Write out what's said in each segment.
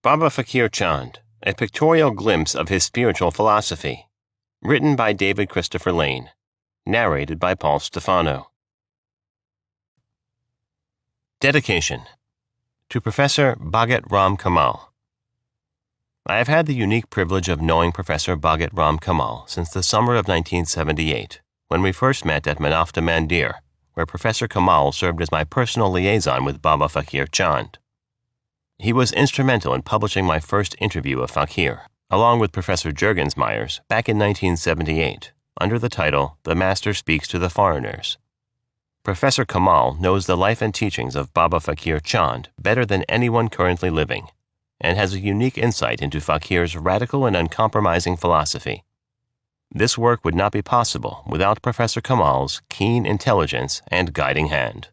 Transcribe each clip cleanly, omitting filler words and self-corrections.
Baba Faqir Chand, a pictorial glimpse of his spiritual philosophy. Written by David Christopher Lane. Narrated by Paul Stefano. Dedication to Professor Bhagat Ram Kamal. I have had the unique privilege of knowing Professor Bhagat Ram Kamal since the summer of 1978, when we first met at Manafta Mandir, where Professor Kamal served as my personal liaison with Baba Faqir Chand. He was instrumental in publishing my first interview of Faqir, along with Professor Juergensmeyer's, back in 1978, under the title The Master Speaks to the Foreigners. Professor Kamal knows the life and teachings of Baba Faqir Chand better than anyone currently living, and has a unique insight into Faqir's radical and uncompromising philosophy. This work would not be possible without Professor Kamal's keen intelligence and guiding hand.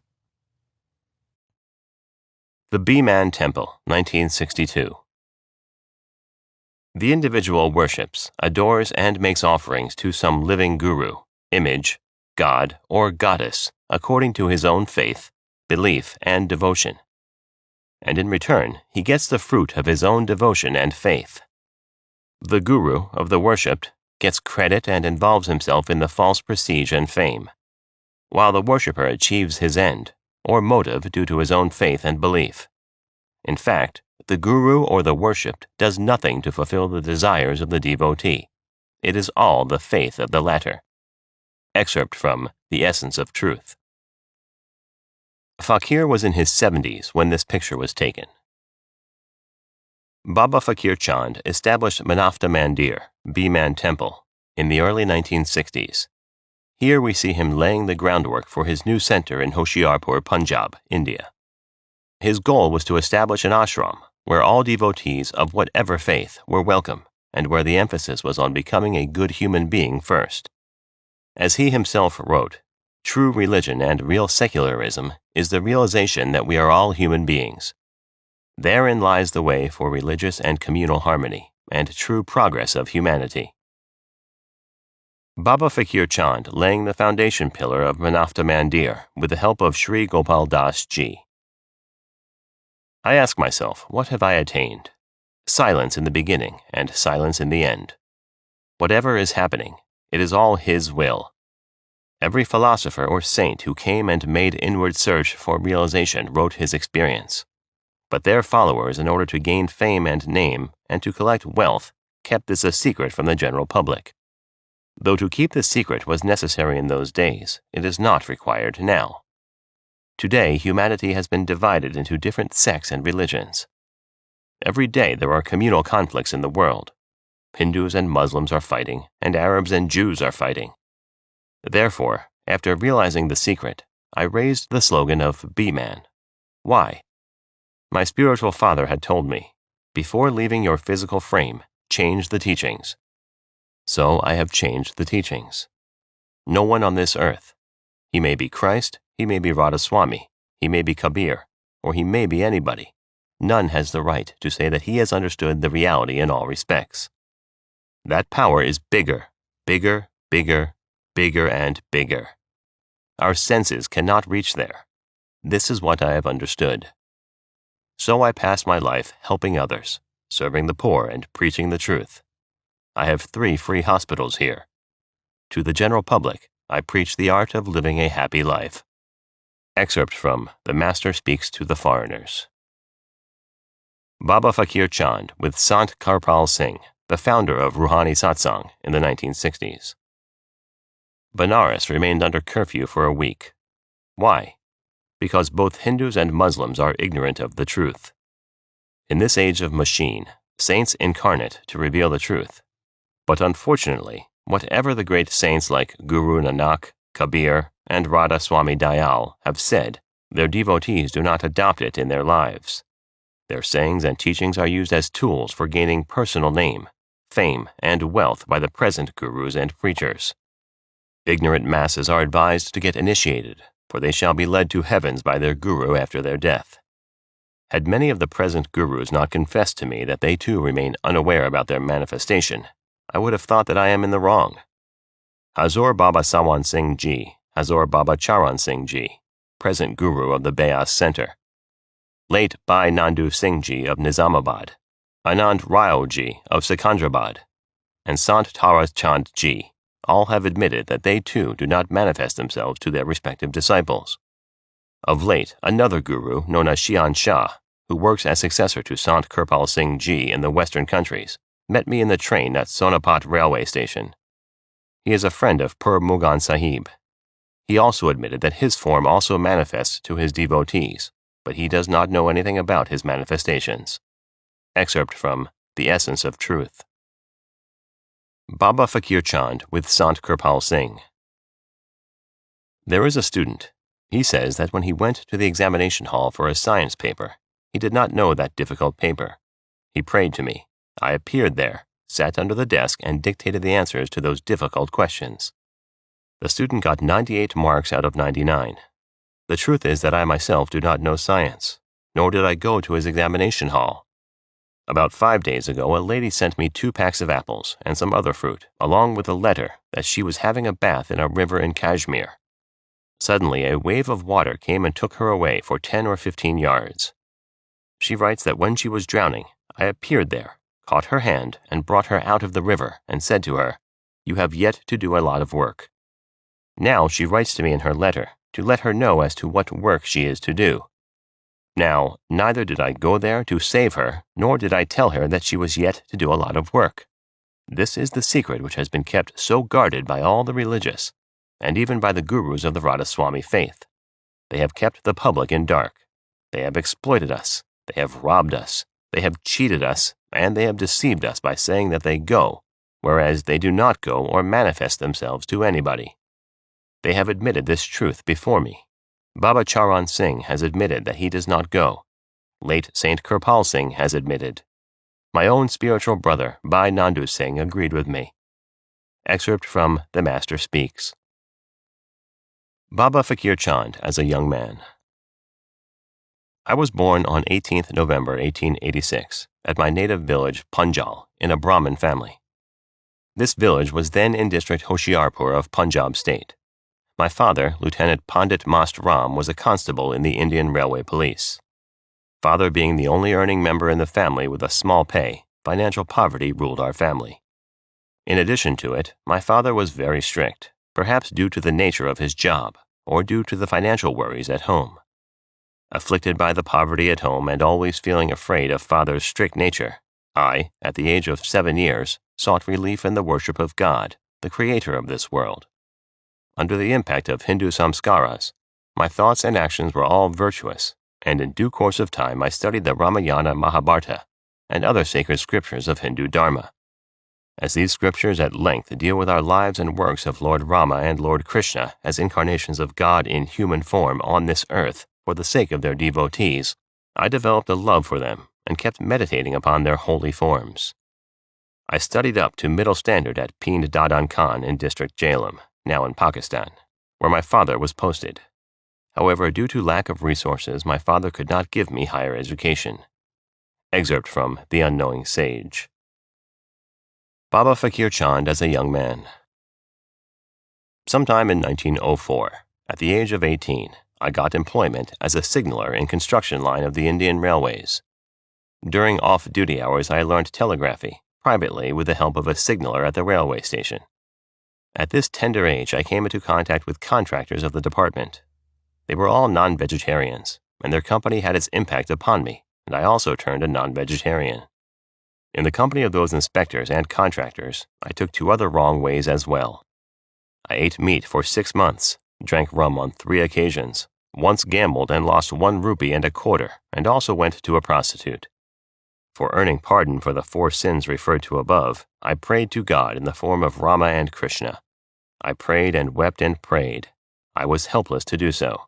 The Bee-Man Temple, 1962. The individual worships, adores, and makes offerings to some living guru, image, god, or goddess, according to his own faith, belief, and devotion. And in return, he gets the fruit of his own devotion and faith. The guru of the worshipped gets credit and involves himself in the false prestige and fame, while the worshipper achieves his end, or motive due to his own faith and belief. In fact, the guru or the worshipped does nothing to fulfill the desires of the devotee. It is all the faith of the latter. Excerpt from The Essence of Truth. Faqir was in his 70s when this picture was taken. Baba Faqir Chand established Manafta Mandir, Bee-Man Temple, in the early 1960s. Here we see him laying the groundwork for his new center in Hoshiarpur, Punjab, India. His goal was to establish an ashram where all devotees of whatever faith were welcome and where the emphasis was on becoming a good human being first. As he himself wrote, true religion and real secularism is the realization that we are all human beings. Therein lies the way for religious and communal harmony and true progress of humanity. Baba Faqir Chand laying the foundation pillar of Manafta Mandir with the help of Sri Gopal Das Ji. I ask myself, what have I attained? Silence in the beginning and silence in the end. Whatever is happening, it is all His will. Every philosopher or saint who came and made inward search for realization wrote his experience. But their followers, in order to gain fame and name and to collect wealth, kept this a secret from the general public. Though to keep this secret was necessary in those days, it is not required now. Today, humanity has been divided into different sects and religions. Every day there are communal conflicts in the world. Hindus and Muslims are fighting, and Arabs and Jews are fighting. Therefore, after realizing the secret, I raised the slogan of Bee-Man. Why? My spiritual father had told me, before leaving your physical frame, change the teachings. So I have changed the teachings. No one on this earth, he may be Christ, he may be Radhaswami, he may be Kabir, or he may be anybody. None has the right to say that he has understood the reality in all respects. That power is bigger, bigger, bigger, bigger, and bigger. Our senses cannot reach there. This is what I have understood. So I pass my life helping others, serving the poor and preaching the truth. I have 3 free hospitals here. To the general public, I preach the art of living a happy life. Excerpt from The Master Speaks to the Foreigners. Baba Faqir Chand with Sant Karpal Singh, the founder of Ruhani Satsang in the 1960s. Benares remained under curfew for a week. Why? Because both Hindus and Muslims are ignorant of the truth. In this age of machine, saints incarnate to reveal the truth. But unfortunately, whatever the great saints like Guru Nanak, Kabir, and Radha Swami Dayal have said, their devotees do not adopt it in their lives. Their sayings and teachings are used as tools for gaining personal name, fame, and wealth by the present gurus and preachers. Ignorant masses are advised to get initiated, for they shall be led to heavens by their guru after their death. Had many of the present gurus not confessed to me that they too remain unaware about their manifestation, I would have thought that I am in the wrong. Hazur Baba Sawan Singh Ji, Hazur Baba Charan Singh Ji, present guru of the Beas Center. Late Bhai Nandu Singh Ji of Nizamabad, Anand Rao Ji of Sikandrabad, and Sant Tara Chand Ji all have admitted that they too do not manifest themselves to their respective disciples. Of late, another guru known as Shian Shah, who works as successor to Sant Kirpal Singh Ji in the western countries, met me in the train at Sonapat railway station. He is a friend of Pur Mugan Sahib. He also admitted that his form also manifests to his devotees, but he does not know anything about his manifestations. Excerpt from The Essence of Truth. Baba Faqir Chand with Sant Kirpal Singh. There is a student. He says that when he went to the examination hall for a science paper, he did not know that difficult paper. He prayed to me. I appeared there, sat under the desk, and dictated the answers to those difficult questions. The student got 98 marks out of 99. The truth is that I myself do not know science, nor did I go to his examination hall. About 5 days ago, a lady sent me 2 packs of apples and some other fruit, along with a letter that she was having a bath in a river in Kashmir. Suddenly, a wave of water came and took her away for 10 or 15 yards. She writes that when she was drowning, I appeared there, caught her hand, and brought her out of the river, and said to her, "You have yet to do a lot of work." Now she writes to me in her letter to let her know as to what work she is to do. Now, neither did I go there to save her, nor did I tell her that she was yet to do a lot of work. This is the secret which has been kept so guarded by all the religious, and even by the gurus of the Radhaswami faith. They have kept the public in dark. They have exploited us. They have robbed us. They have cheated us, and they have deceived us by saying that they go, whereas they do not go or manifest themselves to anybody. They have admitted this truth before me. Baba Charan Singh has admitted that he does not go. Late Saint Kirpal Singh has admitted. My own spiritual brother, Bhai Nandu Singh, agreed with me. Excerpt from The Master Speaks. Baba Faqir Chand as a young man. I was born on 18th November 1886 at my native village Punjal in a Brahmin family. This village was then in district Hoshiarpur of Punjab state. My father, Lieutenant Pandit Mast Ram, was a constable in the Indian Railway Police. Father being the only earning member in the family with a small pay, financial poverty ruled our family. In addition to it, my father was very strict, perhaps due to the nature of his job, or due to the financial worries at home. Afflicted by the poverty at home and always feeling afraid of father's strict nature, I, at the age of 7 years, sought relief in the worship of God, the creator of this world. Under the impact of Hindu samskaras, my thoughts and actions were all virtuous, and in due course of time I studied the Ramayana Mahabharata and other sacred scriptures of Hindu Dharma. As these scriptures at length deal with our lives and works of Lord Rama and Lord Krishna as incarnations of God in human form on this earth for the sake of their devotees, I developed a love for them and kept meditating upon their holy forms. I studied up to middle standard at Pind Dadan Khan in District Jhelum, now in Pakistan, where my father was posted. However, due to lack of resources, my father could not give me higher education. Excerpt from The Unknowing Sage. Baba Faqir Chand as a young man. Sometime in 1904, at the age of 18, I got employment as a signaller in construction line of the Indian Railways. During off-duty hours, I learned telegraphy, privately with the help of a signaller at the railway station. At this tender age, I came into contact with contractors of the department. They were all non-vegetarians, and their company had its impact upon me, and I also turned a non-vegetarian. In the company of those inspectors and contractors, I took 2 other wrong ways as well. I ate meat for 6 months, drank rum on 3 occasions, once gambled and lost 1 rupee and a quarter, and also went to a prostitute. For earning pardon for the 4 sins referred to above, I prayed to God in the form of Rama and Krishna. I prayed and wept and prayed. I was helpless to do so.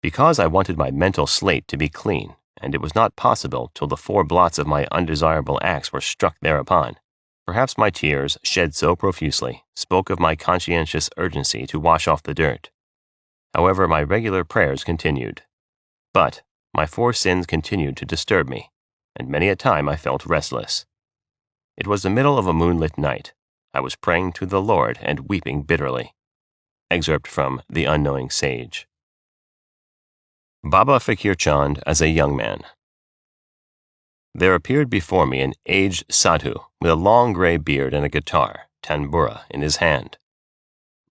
Because I wanted my mental slate to be clean, and it was not possible till the 4 blots of my undesirable acts were struck thereupon, perhaps my tears, shed so profusely, spoke of my conscientious urgency to wash off the dirt. However, my regular prayers continued. But my 4 sins continued to disturb me, and many a time I felt restless. It was the middle of a moonlit night. I was praying to the Lord and weeping bitterly. Excerpt from The Unknowing Sage. Baba Faqir Chand as a young man. There appeared before me an aged sadhu with a long gray beard and a guitar, tanbura, in his hand.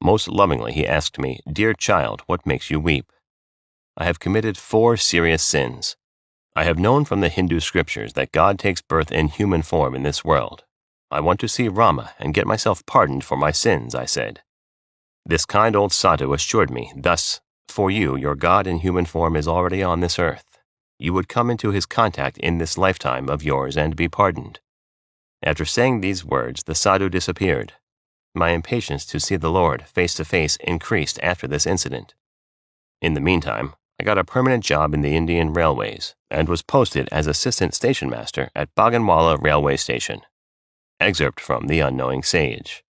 Most lovingly he asked me, "Dear child, what makes you weep?" I have committed 4 serious sins. I have known from the Hindu scriptures that God takes birth in human form in this world. I want to see Rama and get myself pardoned for my sins, I said. This kind old sadhu assured me, thus, for you, your God in human form is already on this earth. You would come into his contact in this lifetime of yours and be pardoned. After saying these words, the sadhu disappeared. My impatience to see the Lord face to face increased after this incident. In the meantime, I got a permanent job in the Indian Railways and was posted as assistant station master at Bhaganwala Railway Station. Excerpt from The Unknowing Sage.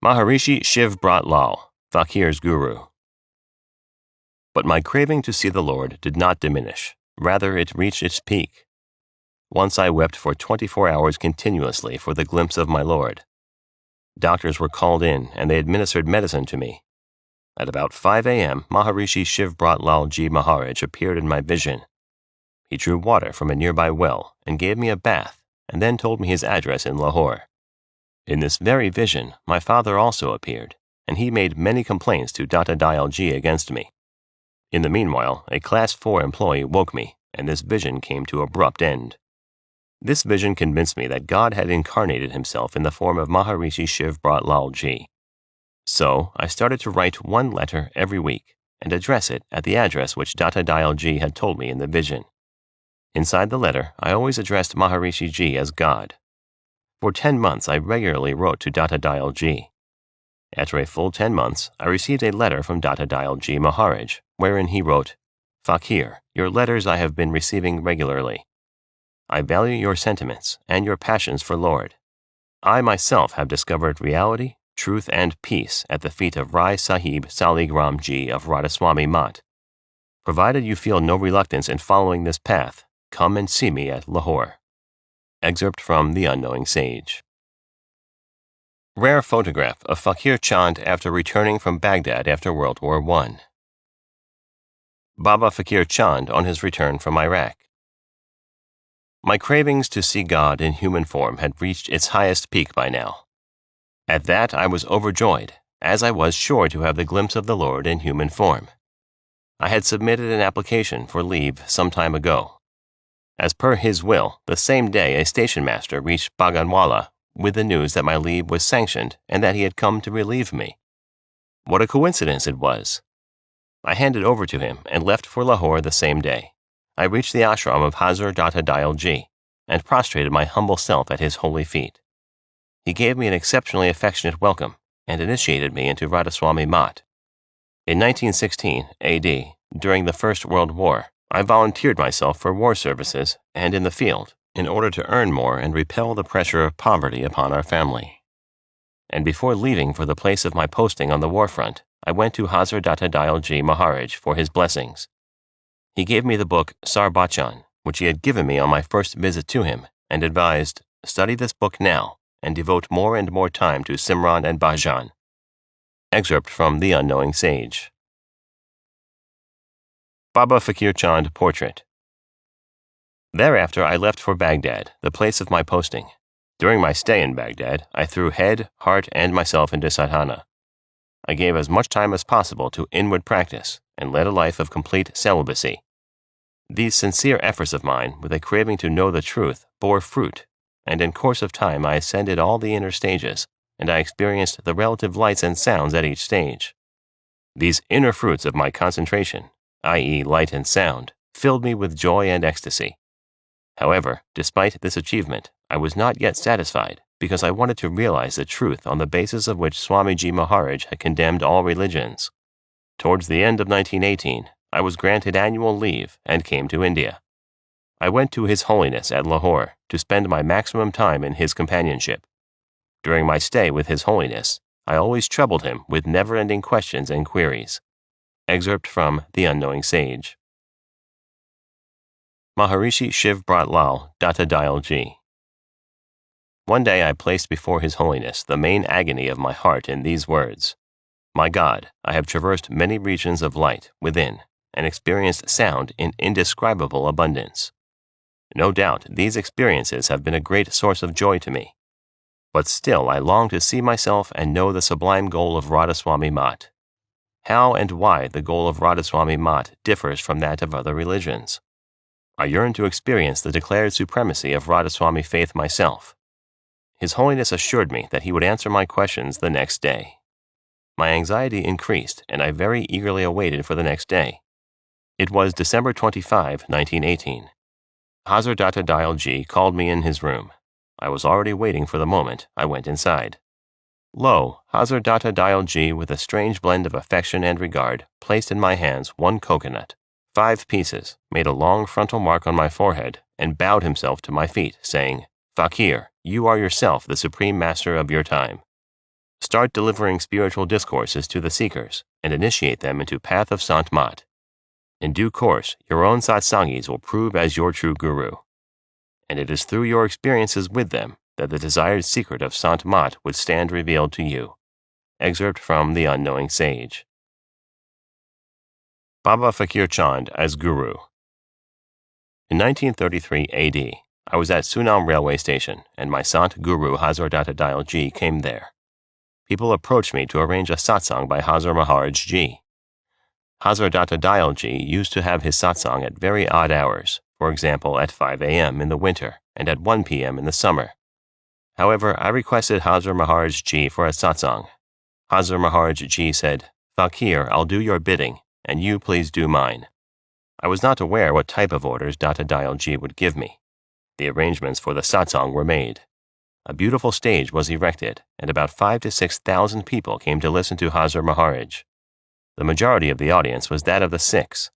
Maharishi Shiv Brat Lal, Faqir's guru. But my craving to see the Lord did not diminish. Rather, it reached its peak. Once I wept for 24 hours continuously for the glimpse of my Lord. Doctors were called in, and they administered medicine to me. At about 5 a.m., Maharishi Shiv Brat Lal Ji Maharaj appeared in my vision. He drew water from a nearby well and gave me a bath, and then told me his address in Lahore. In this very vision, my father also appeared, and he made many complaints to Data Dial Ji against me. In the meanwhile, a Class 4 employee woke me, and this vision came to abrupt end. This vision convinced me that God had incarnated himself in the form of Maharishi Shiv Brat Lal Ji. So, I started to write 1 letter every week and address it at the address which Data Dial Ji had told me in the vision. Inside the letter, I always addressed Maharishi Ji as God. For 10 months, I regularly wrote to Data Dial Ji. After a full 10 months, I received a letter from Data Dial Ji Maharaj, wherein he wrote, "Faqir, your letters I have been receiving regularly. I value your sentiments and your passions for Lord. I myself have discovered reality, truth, and peace at the feet of Rai Sahib Saligram Ji of Radhaswami Mat. Provided you feel no reluctance in following this path, come and see me at Lahore." Excerpt from The Unknowing Sage. Rare photograph of Faqir Chand after returning from Baghdad after World War I. Baba Faqir Chand on his return from Iraq. My cravings to see God in human form had reached its highest peak by now. At that I was overjoyed, as I was sure to have the glimpse of the Lord in human form. I had submitted an application for leave some time ago. As per his will, the same day a station master reached Bhaganwala with the news that my leave was sanctioned and that he had come to relieve me. What a coincidence it was! I handed over to him and left for Lahore the same day. I reached the ashram of Hazur Data Dial Ji and prostrated my humble self at his holy feet. He gave me an exceptionally affectionate welcome and initiated me into Radhaswami Mat. In 1916 A.D., during the First World War, I volunteered myself for war services and in the field in order to earn more and repel the pressure of poverty upon our family. And before leaving for the place of my posting on the war front, I went to Hazur Data Dial Ji Maharaj for his blessings. He gave me the book Sarbachan, which he had given me on my first visit to him, and advised, "Study this book now, and devote more and more time to Simran and Bhajan." Excerpt from The Unknowing Sage. Baba Faqir Chand Portrait. Thereafter I left for Baghdad, the place of my posting. During my stay in Baghdad, I threw head, heart, and myself into sadhana. I gave as much time as possible to inward practice and led a life of complete celibacy. These sincere efforts of mine, with a craving to know the truth, bore fruit, and in course of time I ascended all the inner stages, and I experienced the relative lights and sounds at each stage. These inner fruits of my concentration, i.e., light and sound, filled me with joy and ecstasy. However, despite this achievement, I was not yet satisfied because I wanted to realize the truth on the basis of which Swamiji Maharaj had condemned all religions. Towards the end of 1918, I was granted annual leave and came to India. I went to His Holiness at Lahore to spend my maximum time in his companionship. During my stay with His Holiness, I always troubled him with never-ending questions and queries. Excerpt from The Unknowing Sage. Maharishi Shiv Brat Lal Data Dial Ji. One day I placed before His Holiness the main agony of my heart in these words: "My God, I have traversed many regions of light within and experienced sound in indescribable abundance. No doubt, these experiences have been a great source of joy to me. But still I long to see myself and know the sublime goal of Radhaswami Mat. How and why the goal of Radhaswami Mat differs from that of other religions. I yearn to experience the declared supremacy of Radhaswami faith myself. His Holiness assured me that he would answer my questions the next day. My anxiety increased, and I very eagerly awaited for the next day. It was December 25, 1918. Hazrat Data Dial Ji called me in his room. I was already waiting for the moment. I went inside. Lo, Hazrat Data Dial Ji, with a strange blend of affection and regard, placed in my hands one coconut, 5 pieces, made a long frontal mark on my forehead, and bowed himself to my feet, saying, "Faqir, you are yourself the supreme master of your time. Start delivering spiritual discourses to the seekers, and initiate them into path of Sant Mat. In due course, your own satsangis will prove as your true guru. And it is through your experiences with them that the desired secret of Sant Mat would stand revealed to you." Excerpt from The Unknowing Sage. Baba Faqir Chand as Guru. In 1933 AD, I was at Sunam railway station, and my Sant Guru Hazrat Data Dial Ji came there. People approached me to arrange a satsang by Hazrat Maharaj Ji. Hazrat Data Dial Ji used to have his satsang at very odd hours, for example at 5 a.m. in the winter and at 1 p.m. in the summer. However, I requested Hazrat Maharaj Ji for a satsang. Hazrat Maharaj Ji said, "Faqir, I'll do your bidding, and you please do mine." I was not aware what type of orders Data Dial Ji would give me. The arrangements for the satsang were made. A beautiful stage was erected, and about 5,000 to 6,000 people came to listen to Hazrat Maharaj. The majority of the audience was that of the Sikhs.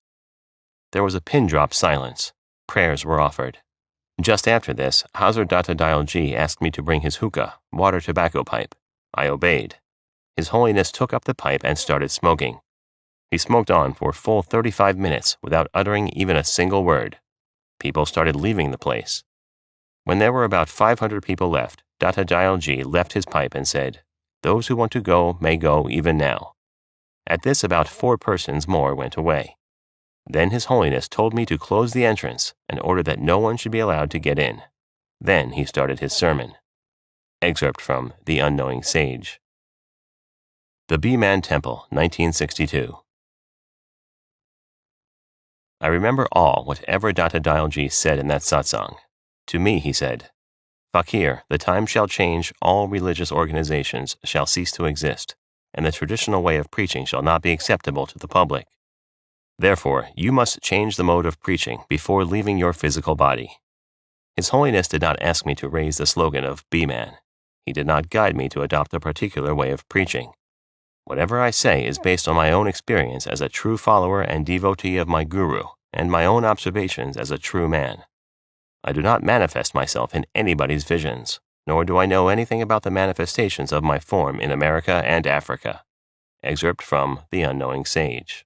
There was a pin-drop silence. Prayers were offered. Just after this, Hazrat Data Dial Ji asked me to bring his hookah, water tobacco pipe. I obeyed. His Holiness took up the pipe and started smoking. He smoked on for full 35 minutes without uttering even a single word. People started leaving the place. When there were about 500 people left, Data Dial Ji left his pipe and said, "Those who want to go may go even now." At this, about 4 persons more went away. Then His Holiness told me to close the entrance and order that no one should be allowed to get in. Then he started his sermon. Excerpt from The Unknowing Sage. The Bee-Man Temple, 1962. I remember all whatever Data Dial Ji said in that satsang. To me, he said, "Faqir, the time shall change, all religious organizations shall cease to exist, and the traditional way of preaching shall not be acceptable to the public. Therefore, you must change the mode of preaching before leaving your physical body." His Holiness did not ask me to raise the slogan of Bee-Man. He did not guide me to adopt a particular way of preaching. Whatever I say is based on my own experience as a true follower and devotee of my Guru, and my own observations as a true man. I do not manifest myself in anybody's visions, nor do I know anything about the manifestations of my form in America and Africa. Excerpt from The Unknowing Sage.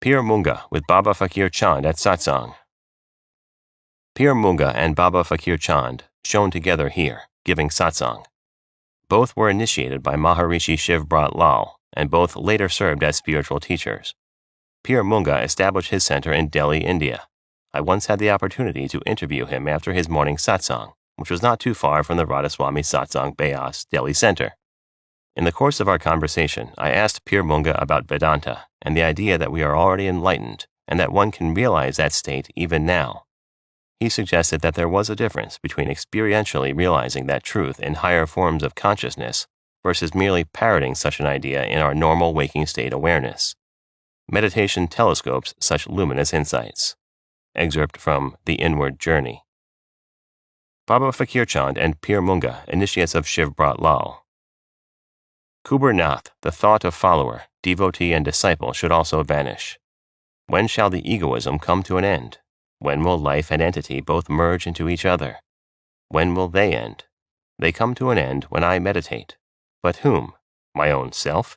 Pir Munga with Baba Faqir Chand at Satsang. Pir Munga and Baba Faqir Chand shone together here, giving satsang. Both were initiated by Maharishi Shiv Brat Lal, and both later served as spiritual teachers. Pir Munga established his center in Delhi, India. I once had the opportunity to interview him after his morning satsang, which was not too far from the Radhaswami Satsang Beas, Delhi Center. In the course of our conversation, I asked Pir Munga about Vedanta and the idea that we are already enlightened and that one can realize that state even now. He suggested that there was a difference between experientially realizing that truth in higher forms of consciousness versus merely parroting such an idea in our normal waking state awareness. Meditation telescopes such luminous insights. Excerpt from The Inward Journey. Baba Faqir Chand and Pir Munga, initiates of Shiv Brat Lal. Kubur Nath, the thought of follower, devotee, and disciple should also vanish. When shall the egoism come to an end? When will life and entity both merge into each other? When will they end? They come to an end when I meditate. But whom? My own self?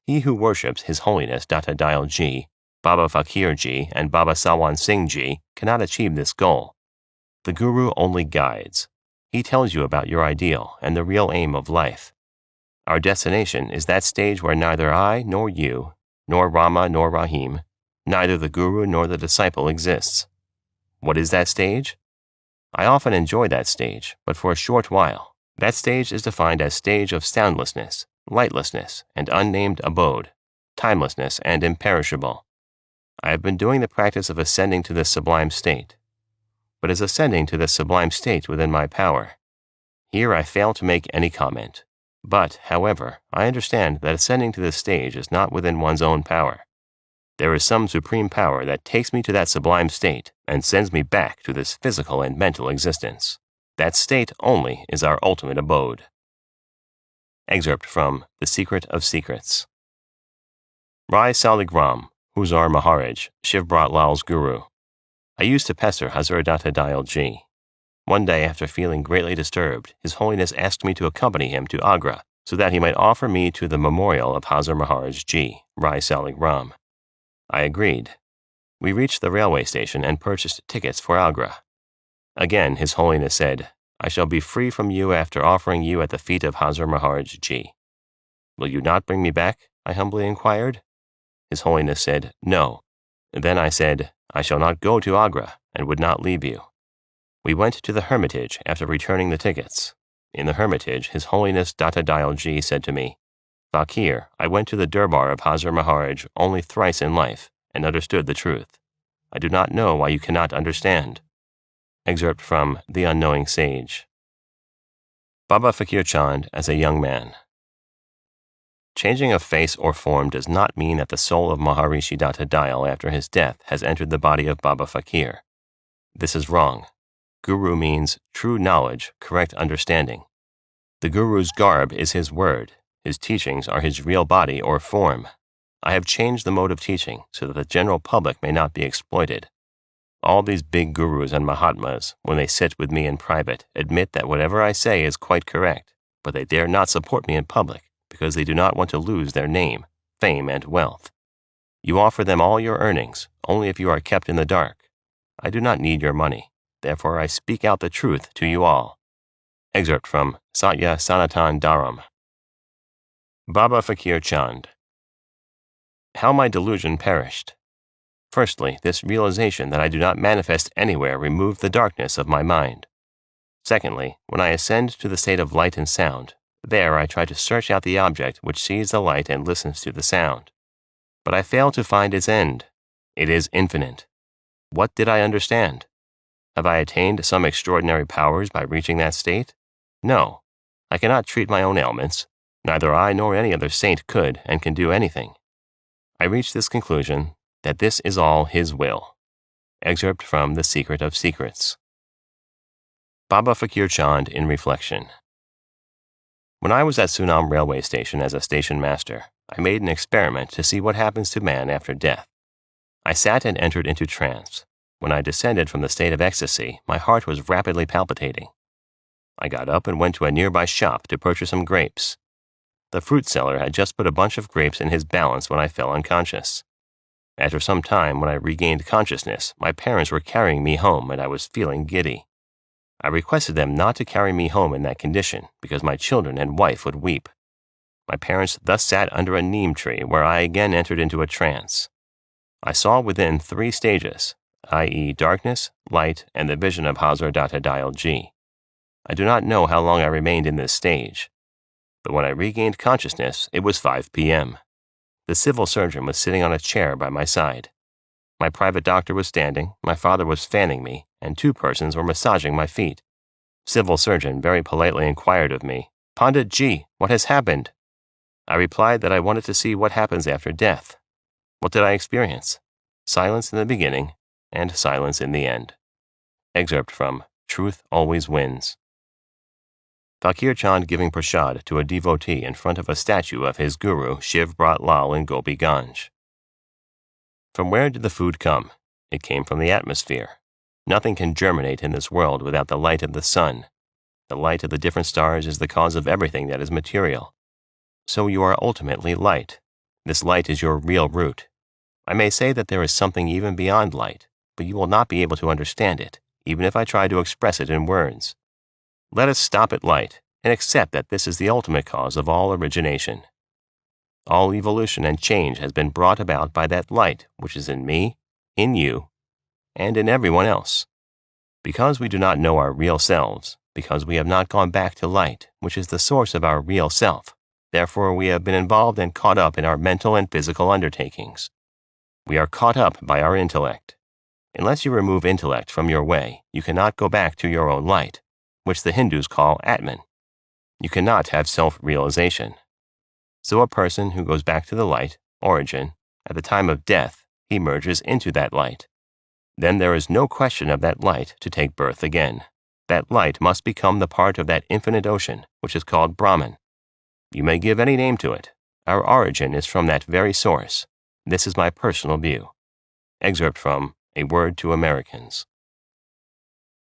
He who worships His Holiness Data Dial Ji, Baba Faqir Ji, and Baba Sawan Singh Ji cannot achieve this goal. The Guru only guides. He tells you about your ideal and the real aim of life. Our destination is that stage where neither I nor you, nor Rama nor Rahim, neither the Guru nor the disciple exists. What is that stage? I often enjoy that stage, but for a short while. That stage is defined as stage of soundlessness, lightlessness, and unnamed abode, timelessness and imperishable. I have been doing the practice of ascending to this sublime state. But is ascending to this sublime state within my power? Here I fail to make any comment. But, however, I understand that ascending to this stage is not within one's own power. There is some supreme power that takes me to that sublime state and sends me back to this physical and mental existence. That state only is our ultimate abode. Excerpt from The Secret of Secrets. Rai Saligram, Huzar Maharaj, Shivbrat Lal's guru. I used to pester Hazrat Dayal Ji. One day, after feeling greatly disturbed, His Holiness asked me to accompany him to Agra so that he might offer me to the memorial of Hazrat Maharaj Ji, Rai Saligram. I agreed. We reached the railway station and purchased tickets for Agra. Again, His Holiness said, I shall be free from you after offering you at the feet of Hazrat Maharaj Ji. Will you not bring me back? I humbly inquired. His Holiness said, No. Then I said, I shall not go to Agra and would not leave you. We went to the hermitage after returning the tickets. In the hermitage, His Holiness Data Dayal Ji said to me, Faqir, I went to the Durbar of Hazrat Maharaj only thrice in life and understood the truth. I do not know why you cannot understand. Excerpt from The Unknowing Sage. Baba Faqir Chand as a young man. Changing of face or form does not mean that the soul of Maharishi Data Dayal after his death has entered the body of Baba Faqir. This is wrong. Guru means true knowledge, correct understanding. The Guru's garb is his word. His teachings are his real body or form. I have changed the mode of teaching so that the general public may not be exploited. All these big gurus and mahatmas, when they sit with me in private, admit that whatever I say is quite correct, but they dare not support me in public because they do not want to lose their name, fame, and wealth. You offer them all your earnings, only if you are kept in the dark. I do not need your money. Therefore I speak out the truth to you all. Excerpt from Satya Sanatan Dharam. Baba Faqir Chand. How my delusion perished. Firstly, this realization that I do not manifest anywhere removed the darkness of my mind. Secondly, when I ascend to the state of light and sound, there I try to search out the object which sees the light and listens to the sound. But I fail to find its end. It is infinite. What did I understand? Have I attained some extraordinary powers by reaching that state? No. I cannot treat my own ailments. Neither I nor any other saint could and can do anything. I reach this conclusion that this is all His will. Excerpt from The Secret of Secrets. Baba Faqir Chand in reflection. When I was at Sunam railway station as a station master, I made an experiment to see what happens to man after death. I sat and entered into trance. When I descended from the state of ecstasy, my heart was rapidly palpitating. I got up and went to a nearby shop to purchase some grapes. The fruit seller had just put a bunch of grapes in his balance when I fell unconscious. After some time, when I regained consciousness, my parents were carrying me home and I was feeling giddy. I requested them not to carry me home in that condition because my children and wife would weep. My parents thus sat under a neem tree where I again entered into a trance. I saw within 3 stages, i.e. darkness, light, and the vision of Hazrat Data Dayal Ji. I do not know how long I remained in this stage. But when I regained consciousness, it was 5 p.m. The civil surgeon was sitting on a chair by my side. My private doctor was standing, my father was fanning me, and 2 persons were massaging my feet. Civil surgeon very politely inquired of me, Pandit Ji, what has happened? I replied that I wanted to see what happens after death. What did I experience? Silence in the beginning, and silence in the end. Excerpt from Truth Always Wins. Faqir Chand giving prasad to a devotee in front of a statue of his guru Shivbrat Lal in Gopi Ganj. From where did the food come? It came from the atmosphere. Nothing can germinate in this world without the light of the sun. The light of the different stars is the cause of everything that is material. So you are ultimately light. This light is your real root. I may say that there is something even beyond light, but you will not be able to understand it, even if I try to express it in words. Let us stop at light and accept that this is the ultimate cause of all origination. All evolution and change has been brought about by that light which is in me, in you, and in everyone else. Because we do not know our real selves, because we have not gone back to light, which is the source of our real self, therefore we have been involved and caught up in our mental and physical undertakings. We are caught up by our intellect. Unless you remove intellect from your way, you cannot go back to your own light, which the Hindus call Atman. You cannot have self-realization. So a person who goes back to the light, origin, at the time of death, he merges into that light. Then there is no question of that light to take birth again. That light must become the part of that infinite ocean, which is called Brahman. You may give any name to it. Our origin is from that very source. This is my personal view. Excerpt from A Word to Americans.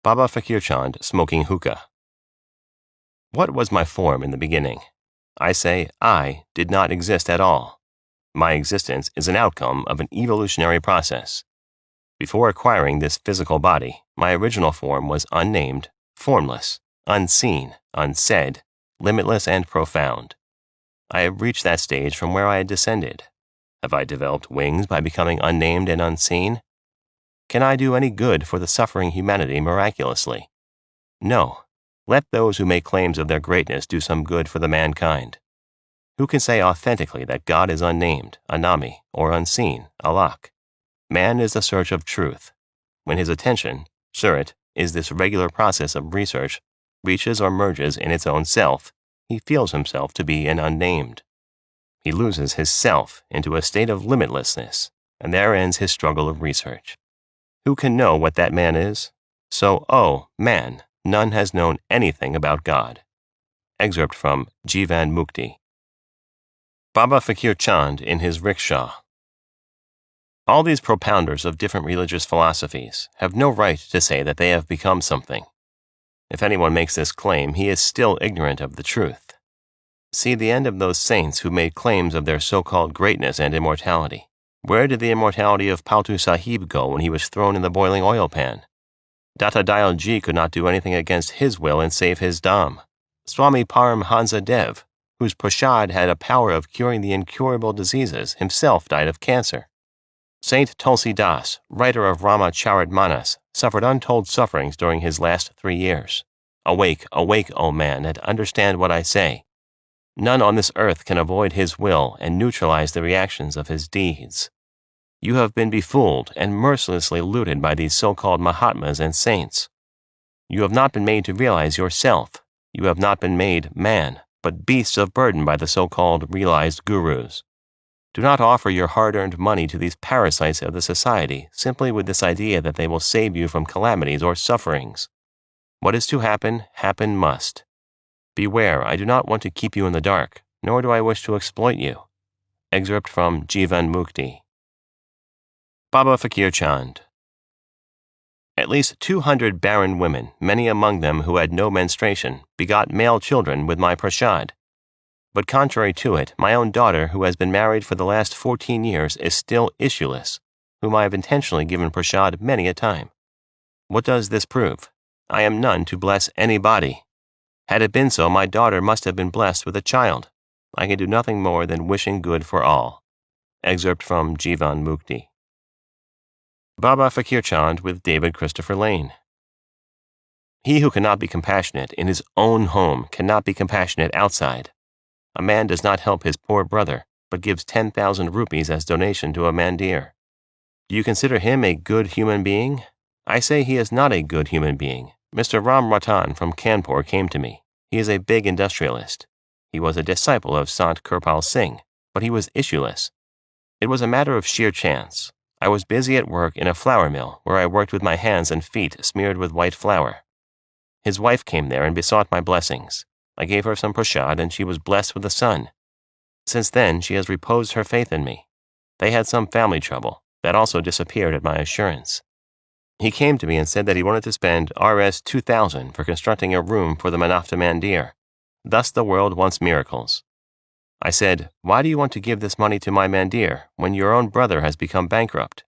Baba Faqir Chand smoking hookah. What was my form in the beginning? I say I did not exist at all. My existence is an outcome of an evolutionary process. Before acquiring this physical body, my original form was unnamed, formless, unseen, unsaid, limitless and profound. I have reached that stage from where I had descended. Have I developed wings by becoming unnamed and unseen? Can I do any good for the suffering humanity miraculously? No. Let those who make claims of their greatness do some good for the mankind. Who can say authentically that God is unnamed, Anami, or unseen, Alak? Man is the search of truth. When his attention, Surat, is this regular process of research, reaches or merges in its own self, he feels himself to be an unnamed. He loses his self into a state of limitlessness, and there ends his struggle of research. Who can know what that man is? So, man, none has known anything about God. Excerpt from Jivan Mukti. Baba Faqir Chand in his rickshaw. All these propounders of different religious philosophies have no right to say that they have become something. If anyone makes this claim, he is still ignorant of the truth. See the end of those saints who made claims of their so-called greatness and immortality. Where did the immortality of Paltu Sahib go when he was thrown in the boiling oil pan? Data Dayal Ji could not do anything against his will and save his Dham. Swami Param Hansa Dev, whose prashad had a power of curing the incurable diseases, himself died of cancer. Saint Tulsi Das, writer of Rama Charitmanas, suffered untold sufferings during his last 3 years. Awake, awake, O man, and understand what I say. None on this earth can avoid his will and neutralize the reactions of his deeds. You have been befooled and mercilessly looted by these so-called Mahatmas and saints. You have not been made to realize yourself. You have not been made man, but beasts of burden by the so-called realized gurus. Do not offer your hard-earned money to these parasites of the society simply with this idea that they will save you from calamities or sufferings. What is to happen, happen must. Beware, I do not want to keep you in the dark, nor do I wish to exploit you. Excerpt from Jivan Mukti. Baba Faqir Chand. At least 200 barren women, many among them who had no menstruation, begot male children with my prashad. But contrary to it, my own daughter, who has been married for the last 14 years, is still issueless, whom I have intentionally given prashad many a time. What does this prove? I am none to bless anybody. Had it been so, my daughter must have been blessed with a child. I can do nothing more than wishing good for all. Excerpt from Jivan Mukti. Baba Faqir Chand with David Christopher Lane. He who cannot be compassionate in his own home cannot be compassionate outside. A man does not help his poor brother, but gives 10,000 rupees as donation to a mandir. Do you consider him a good human being? I say he is not a good human being. Mr. Ram Ratan from Kanpur came to me. He is a big industrialist. He was a disciple of Sant Kirpal Singh, but he was issueless. It was a matter of sheer chance. I was busy at work in a flour mill where I worked with my hands and feet smeared with white flour. His wife came there and besought my blessings. I gave her some prashad and she was blessed with a son. Since then, she has reposed her faith in me. They had some family trouble. That also disappeared at my assurance. He came to me and said that he wanted to spend Rs 2,000 for constructing a room for the Manafta Mandir. Thus the world wants miracles. I said, why do you want to give this money to my mandir when your own brother has become bankrupt?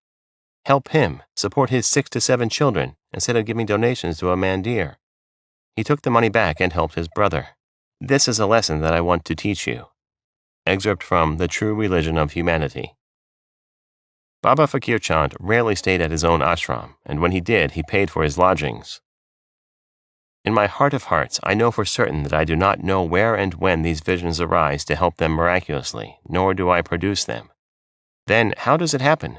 Help him, support his 6 to 7 children, instead of giving donations to a mandir. He took the money back and helped his brother. This is a lesson that I want to teach you. Excerpt from The True Religion of Humanity. Baba Faqir Chand rarely stayed at his own ashram, and when he did, he paid for his lodgings. In my heart of hearts, I know for certain that I do not know where and when these visions arise to help them miraculously, nor do I produce them. Then, how does it happen?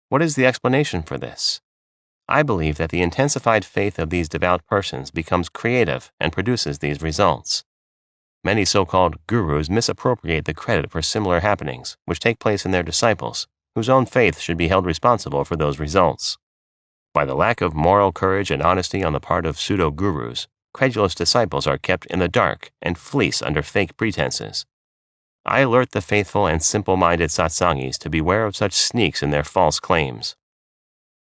What is the explanation for this? I believe that the intensified faith of these devout persons becomes creative and produces these results. Many so-called gurus misappropriate the credit for similar happenings which take place in their disciples, whose own faith should be held responsible for those results. By the lack of moral courage and honesty on the part of pseudo-gurus, credulous disciples are kept in the dark and fleece under fake pretenses. I alert the faithful and simple-minded satsangis to beware of such sneaks in their false claims.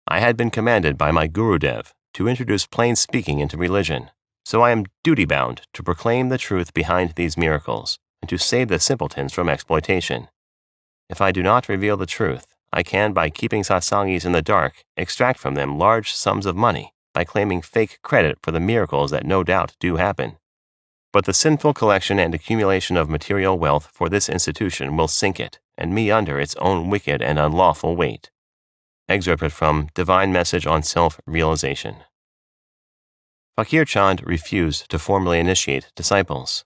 I had been commanded by my Gurudev to introduce plain speaking into religion, so I am duty-bound to proclaim the truth behind these miracles and to save the simpletons from exploitation. If I do not reveal the truth, I can, by keeping satsangis in the dark, extract from them large sums of money by claiming fake credit for the miracles that no doubt do happen. But the sinful collection and accumulation of material wealth for this institution will sink it, and me under its own wicked and unlawful weight. Excerpted from Divine Message on Self-Realization. Faqir Chand refused to formally initiate disciples.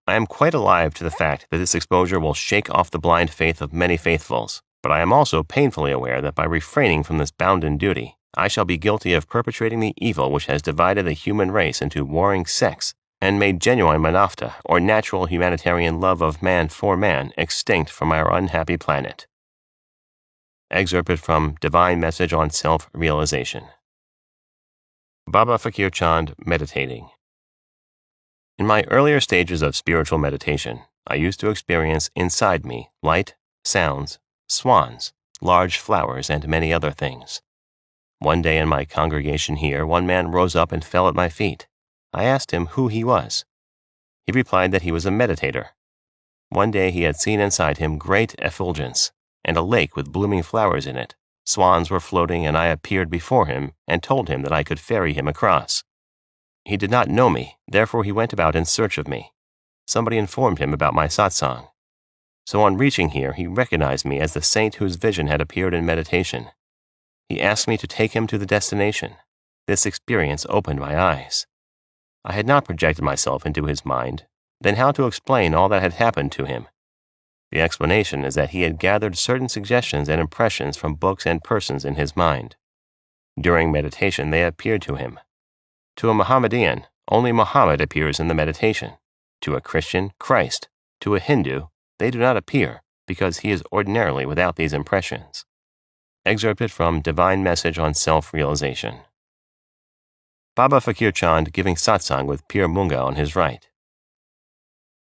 I am quite alive to the fact that this exposure will shake off the blind faith of many faithfuls, but I am also painfully aware that by refraining from this bounden duty, I shall be guilty of perpetrating the evil which has divided the human race into warring sects and made genuine manavta, or natural humanitarian love of man for man, extinct from our unhappy planet. Excerpted from Divine Message on Self-Realization. Baba Faqir Chand meditating. In my earlier stages of spiritual meditation, I used to experience inside me light, sounds, swans, large flowers, and many other things. One day in my congregation here, one man rose up and fell at my feet. I asked him who he was. He replied that he was a meditator. One day he had seen inside him great effulgence, and a lake with blooming flowers in it. Swans were floating, and I appeared before him and told him that I could ferry him across. He did not know me, therefore he went about in search of me. Somebody informed him about my satsang. So on reaching here, he recognized me as the saint whose vision had appeared in meditation. He asked me to take him to the destination. This experience opened my eyes. I had not projected myself into his mind. Then how to explain all that had happened to him? The explanation is that he had gathered certain suggestions and impressions from books and persons in his mind. During meditation, they appeared to him. To a Mohammedan, only Muhammad appears in the meditation. To a Christian, Christ. To a Hindu, they do not appear, because he is ordinarily without these impressions. Excerpted from Divine Message on Self-Realization. Baba Faqir Chand giving satsang with Pir Munga on his right.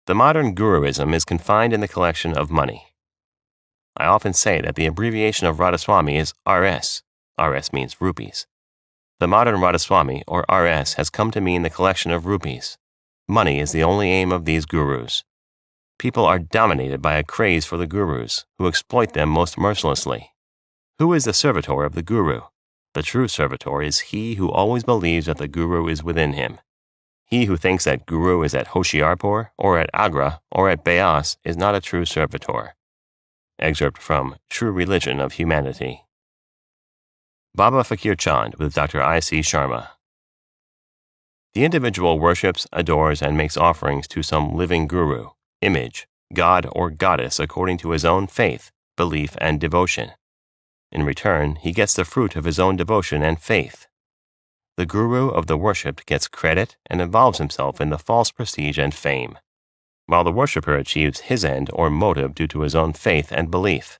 The modern guruism is confined in the collection of money. I often say that the abbreviation of Radhaswami is RS. RS means rupees. The modern Radhaswami, or RS, has come to mean the collection of rupees. Money is the only aim of these gurus. People are dominated by a craze for the gurus, who exploit them most mercilessly. Who is the servitor of the guru? The true servitor is he who always believes that the guru is within him. He who thinks that guru is at Hoshiarpur, or at Agra, or at Beas is not a true servitor. Excerpt from True Religion of Humanity. Baba Faqir Chand with Dr. I.C. Sharma. The individual worships, adores, and makes offerings to some living guru, image, god or goddess according to his own faith, belief, and devotion. In return, he gets the fruit of his own devotion and faith. The guru of the worshipped gets credit and involves himself in the false prestige and fame, while the worshipper achieves his end or motive due to his own faith and belief.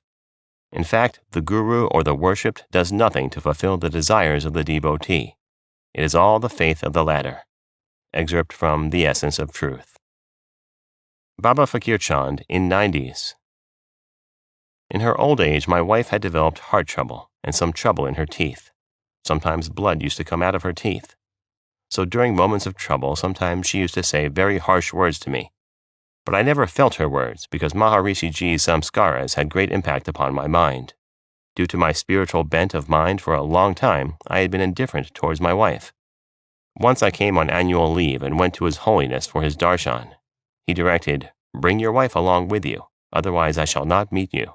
In fact, the guru or the worshipped does nothing to fulfill the desires of the devotee. It is all the faith of the latter. Excerpt from The Essence of Truth. Baba Faqir Chand in 90s. In her old age, my wife had developed heart trouble and some trouble in her teeth. Sometimes blood used to come out of her teeth. So during moments of trouble, sometimes she used to say very harsh words to me. But I never felt her words because Maharishi Ji's samskaras had great impact upon my mind. Due to my spiritual bent of mind for a long time, I had been indifferent towards my wife. Once I came on annual leave and went to His Holiness for his darshan. He directed, "Bring your wife along with you, otherwise I shall not meet you."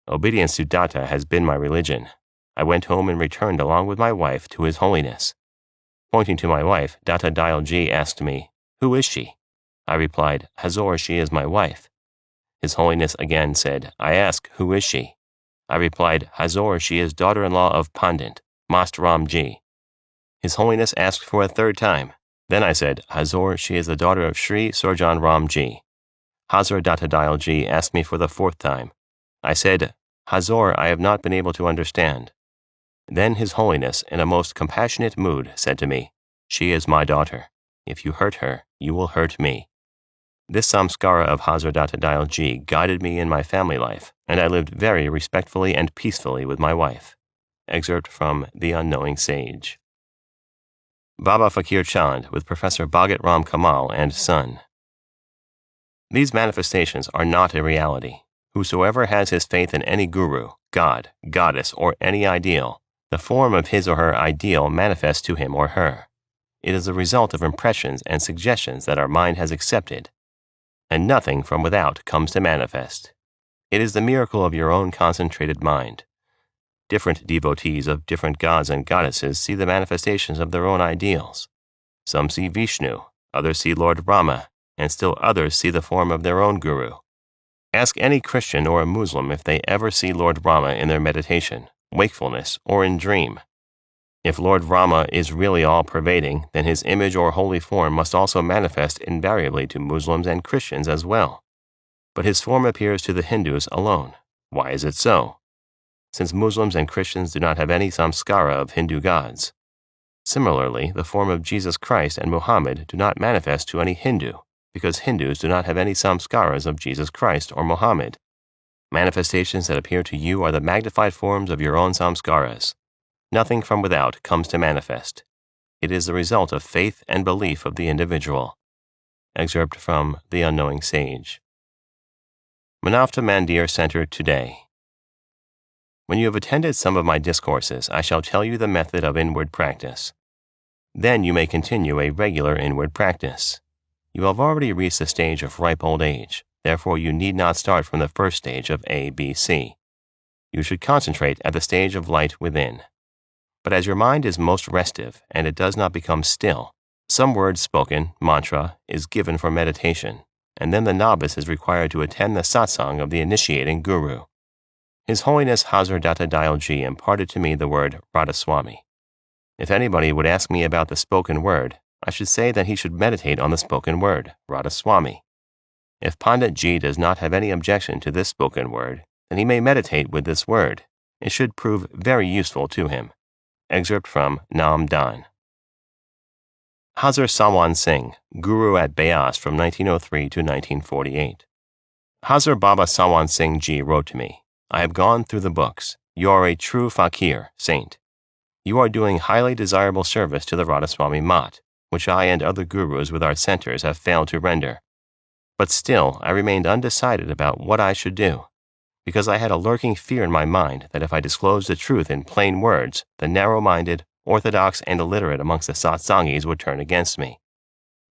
Obedience to Datta has been my religion. I went home and returned along with my wife to His Holiness. Pointing to my wife, Data Dial G asked me, "Who is she?" I replied, "Hazor, she is my wife." His Holiness again said, "I ask, who is she?" I replied, "Hazor, she is daughter-in-law of Pandit, Mast Ram Ji." His Holiness asked for a third time. Then I said, "Hazor, she is the daughter of Sri Surjan Ram Ji." Hazor Data Dial G asked me for the fourth time. I said, "Hazor, I have not been able to understand." Then His Holiness, in a most compassionate mood, said to me, "She is my daughter. If you hurt her, you will hurt me." This samskara of Hazor Data Dial G guided me in my family life, and I lived very respectfully and peacefully with my wife. Excerpt from The Unknowing Sage. Baba Faqir Chand with Professor Bhagat Ram Kamal and son. These manifestations are not a reality. Whosoever has his faith in any guru, god, goddess, or any ideal, the form of his or her ideal manifests to him or her. It is a result of impressions and suggestions that our mind has accepted, and nothing from without comes to manifest. It is the miracle of your own concentrated mind. Different devotees of different gods and goddesses see the manifestations of their own ideals. Some see Vishnu, others see Lord Rama, and still others see the form of their own guru. Ask any Christian or a Muslim if they ever see Lord Rama in their meditation, wakefulness, or in dream. If Lord Rama is really all-pervading, then his image or holy form must also manifest invariably to Muslims and Christians as well. But his form appears to the Hindus alone. Why is it so? Since Muslims and Christians do not have any samskara of Hindu gods. Similarly, the form of Jesus Christ and Muhammad do not manifest to any Hindu, because Hindus do not have any samskaras of Jesus Christ or Muhammad. Manifestations that appear to you are the magnified forms of your own samskaras. Nothing from without comes to manifest. It is the result of faith and belief of the individual. Excerpt from The Unknowing Sage. Manavta Mandir Center today. When you have attended some of my discourses, I shall tell you the method of inward practice. Then you may continue a regular inward practice. You have already reached the stage of ripe old age, therefore you need not start from the first stage of A, B, C. You should concentrate at the stage of light within. But as your mind is most restive and it does not become still, some word spoken, mantra, is given for meditation, and then the novice is required to attend the satsang of the initiating guru. His Holiness Hazar Data Dial G imparted to me the word Radhaswami. If anybody would ask me about the spoken word, I should say that he should meditate on the spoken word, Radhaswami. If Pandit G does not have any objection to this spoken word, then he may meditate with this word. It should prove very useful to him. Excerpt from Nam Dan. Hazar Sawan Singh, Guru at Beas from 1903 to 1948. Hazar Baba Sawan Singh Ji wrote to me, "I have gone through the books. You are a true Faqir, saint. You are doing highly desirable service to the Radhaswami Mat, which I and other gurus with our centers have failed to render. But still, I remained undecided about what I should do, because I had a lurking fear in my mind that if I disclosed the truth in plain words, the narrow-minded, orthodox, and illiterate amongst the satsangis would turn against me.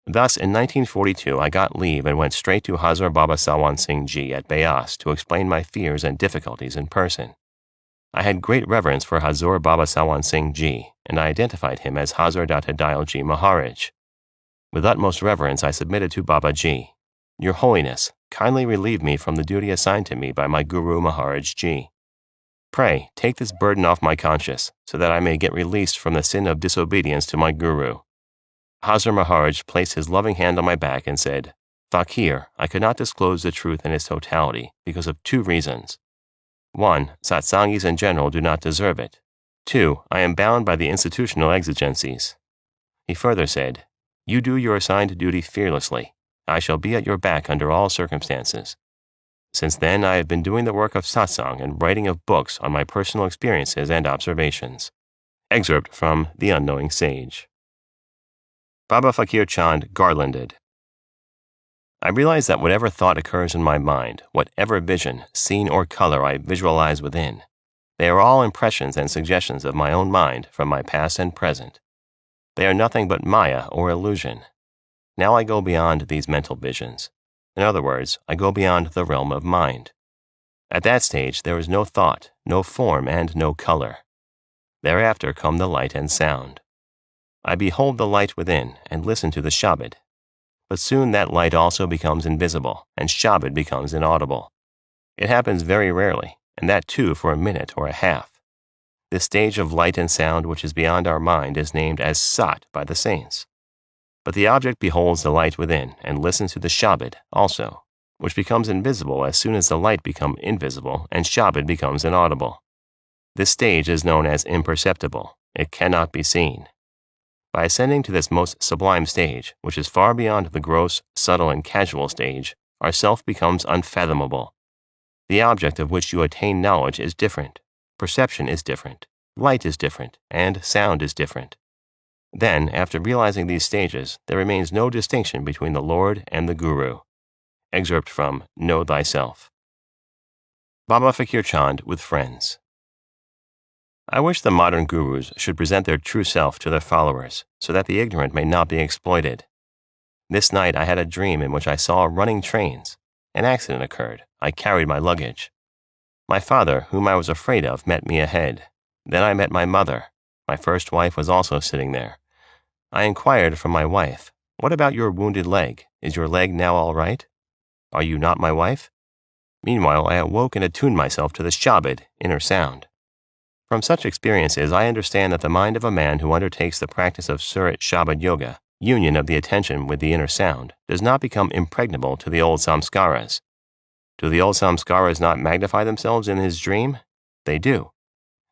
Thus, in 1942, I got leave and went straight to Hazar Baba Sawan Singh Ji at Beas to explain my fears and difficulties in person. I had great reverence for Hazar Baba Sawan Singh Ji, and I identified him as Hazar Data Dial Ji Maharaj. With utmost reverence, I submitted to Baba Ji, "Your Holiness, kindly relieve me from the duty assigned to me by my Guru Maharaj Ji. Pray, take this burden off my conscience, so that I may get released from the sin of disobedience to my Guru." Hazar Maharaj placed his loving hand on my back and said, "Faqir, I could not disclose the truth in its totality because of 2 reasons. 1. Satsangis in general do not deserve it. 2. I am bound by the institutional exigencies." He further said, "You do your assigned duty fearlessly. I shall be at your back under all circumstances." Since then, I have been doing the work of satsang and writing of books on my personal experiences and observations. Excerpt from The Unknowing Sage. Baba Faqir Chand garlanded. I realize that whatever thought occurs in my mind, whatever vision, scene, or color I visualize within, they are all impressions and suggestions of my own mind from my past and present. They are nothing but maya or illusion. Now I go beyond these mental visions. In other words, I go beyond the realm of mind. At that stage, there is no thought, no form, and no color. Thereafter come the light and sound. I behold the light within and listen to the Shabad. But soon that light also becomes invisible, and Shabad becomes inaudible. It happens very rarely, and that too for a minute or a half. This stage of light and sound which is beyond our mind is named as Sat by the saints. But the object beholds the light within and listens to the Shabad also, which becomes invisible as soon as the light becomes invisible and Shabad becomes inaudible. This stage is known as imperceptible. It cannot be seen. By ascending to this most sublime stage, which is far beyond the gross, subtle, and casual stage, our self becomes unfathomable. The object of which you attain knowledge is different, perception is different, light is different, and sound is different. Then, after realizing these stages, there remains no distinction between the Lord and the Guru. Excerpt from Know Thyself. Baba Faqir Chand with friends. I wish the modern gurus should present their true self to their followers, so that the ignorant may not be exploited. This night I had a dream in which I saw running trains. An accident occurred. I carried my luggage. My father, whom I was afraid of, met me ahead. Then I met my mother. My first wife was also sitting there. I inquired from my wife, "What about your wounded leg? Is your leg now all right? Are you not my wife?" Meanwhile, I awoke and attuned myself to the Shabad, inner sound. From such experiences, I understand that the mind of a man who undertakes the practice of Surat Shabad Yoga, union of the attention with the inner sound, does not become impregnable to the old samskaras. Do the old samskaras not magnify themselves in his dream? They do.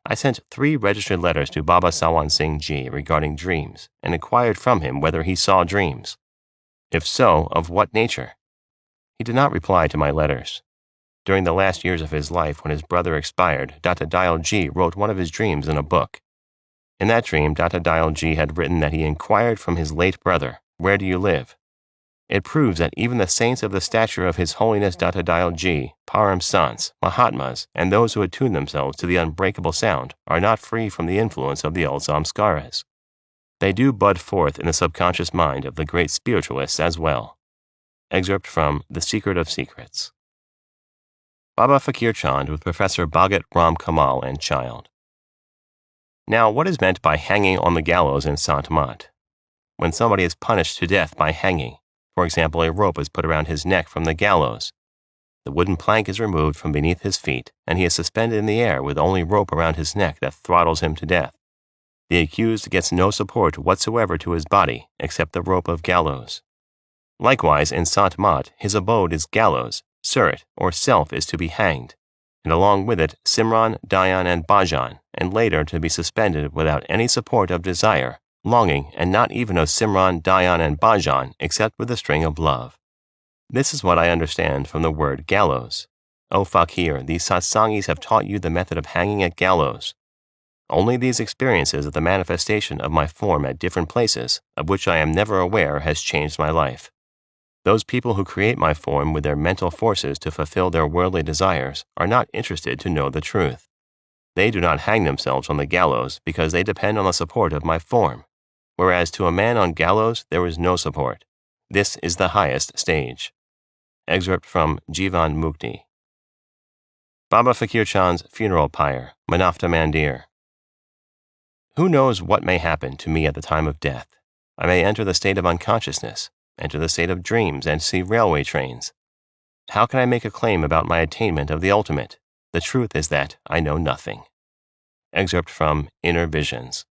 I sent 3 registered letters to Baba Sawan Singh Ji regarding dreams, and inquired from him whether he saw dreams. If so, of what nature? He did not reply to my letters. During the last years of his life, when his brother expired, Data Dayal Ji wrote one of his dreams in a book. In that dream, Data Dayal Ji had written that he inquired from his late brother, "Where do you live?" It proves that even the saints of the stature of His Holiness Data Dayal Ji, Param Sants, Mahatmas, and those who attune themselves to the unbreakable sound are not free from the influence of the old samskaras. They do bud forth in the subconscious mind of the great spiritualists as well. Excerpt from The Secret of Secrets. Baba Faqir Chand with Professor Bhagat Ram Kamal and child. Now, what is meant by hanging on the gallows in Sant Mat? When somebody is punished to death by hanging, for example, a rope is put around his neck from the gallows. The wooden plank is removed from beneath his feet, and he is suspended in the air with only rope around his neck that throttles him to death. The accused gets no support whatsoever to his body except the rope of gallows. Likewise, in Sant Mat, his abode is gallows, Surat, or self, is to be hanged, and along with it Simran, Dhyan, and Bhajan, and later to be suspended without any support of desire, longing, and not even of Simran, Dhyan, and Bhajan, except with a string of love. This is what I understand from the word gallows. O Faqir, these satsangis have taught you the method of hanging at gallows. Only these experiences of the manifestation of my form at different places, of which I am never aware, has changed my life. Those people who create my form with their mental forces to fulfill their worldly desires are not interested to know the truth. They do not hang themselves on the gallows because they depend on the support of my form, whereas to a man on gallows there is no support. This is the highest stage. Excerpt from Jivan Mukti. Baba Faqir Chand's funeral pyre, Manafta Mandir. Who knows what may happen to me at the time of death? I may enter the state of unconsciousness, enter the state of dreams, and see railway trains. How can I make a claim about my attainment of the ultimate? The truth is that I know nothing. Excerpt from Inner Visions.